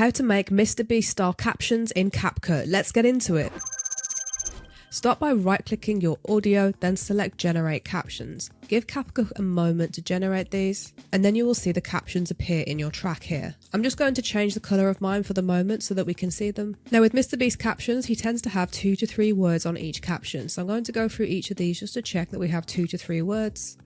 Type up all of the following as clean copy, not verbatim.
How to make Mr. Beast style captions in CapCut. Let's get into it. Start by right-clicking your audio, then select Generate Captions. Give CapCut a moment to generate these, and then you will see the captions appear in your track here. I'm just going to change the colour of mine for the moment so that we can see them. Now with Mr. Beast captions, he tends to have 2 to 3 words on each caption, so I'm going to go through each of these just to check that we have 2 to 3 words.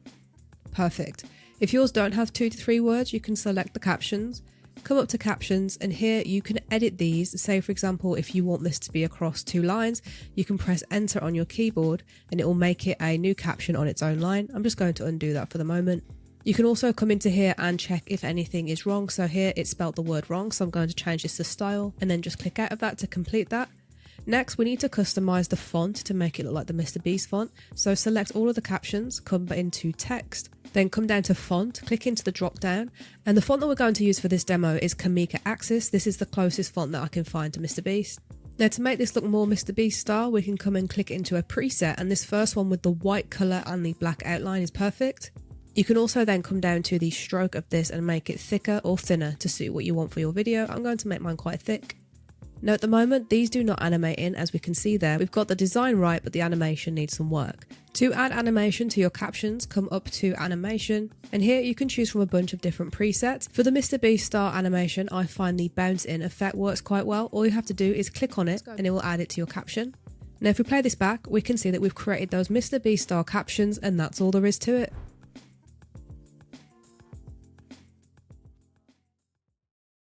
Perfect. If yours don't have 2 to 3 words, you can select the captions, come up to captions, and here you can edit these. Say for example, if you want this to be across 2 lines, you can press enter on your keyboard and it will make it a new caption on its own line. I'm just going to undo that for the moment. You can also come into here and check if anything is wrong. So here it spelled the word wrong, so I'm going to change this to style and then just click out of that to complete that. Next, we need to customize the font to make it look like the Mr. Beast font. So select all of the captions, come into text, then come down to font, click into the drop down, and the font that we're going to use for this demo is Kamika Axis. This is the closest font that I can find to Mr. Beast. Now to make this look more Mr. Beast style, we can come and click into a preset, and this first one with the white colour and the black outline is perfect. You can also then come down to the stroke of this and make it thicker or thinner to suit what you want for your video. I'm going to make mine quite thick. Now at the moment, these do not animate in, as we can see there. We've got the design right, but the animation needs some work. To add animation to your captions, come up to animation, and here you can choose from a bunch of different presets. For the Mr. Beast style animation, I find the bounce in effect works quite well. All you have to do is click on it and it will add it to your caption. Now if we play this back, we can see that we've created those Mr. Beast style captions, and that's all there is to it.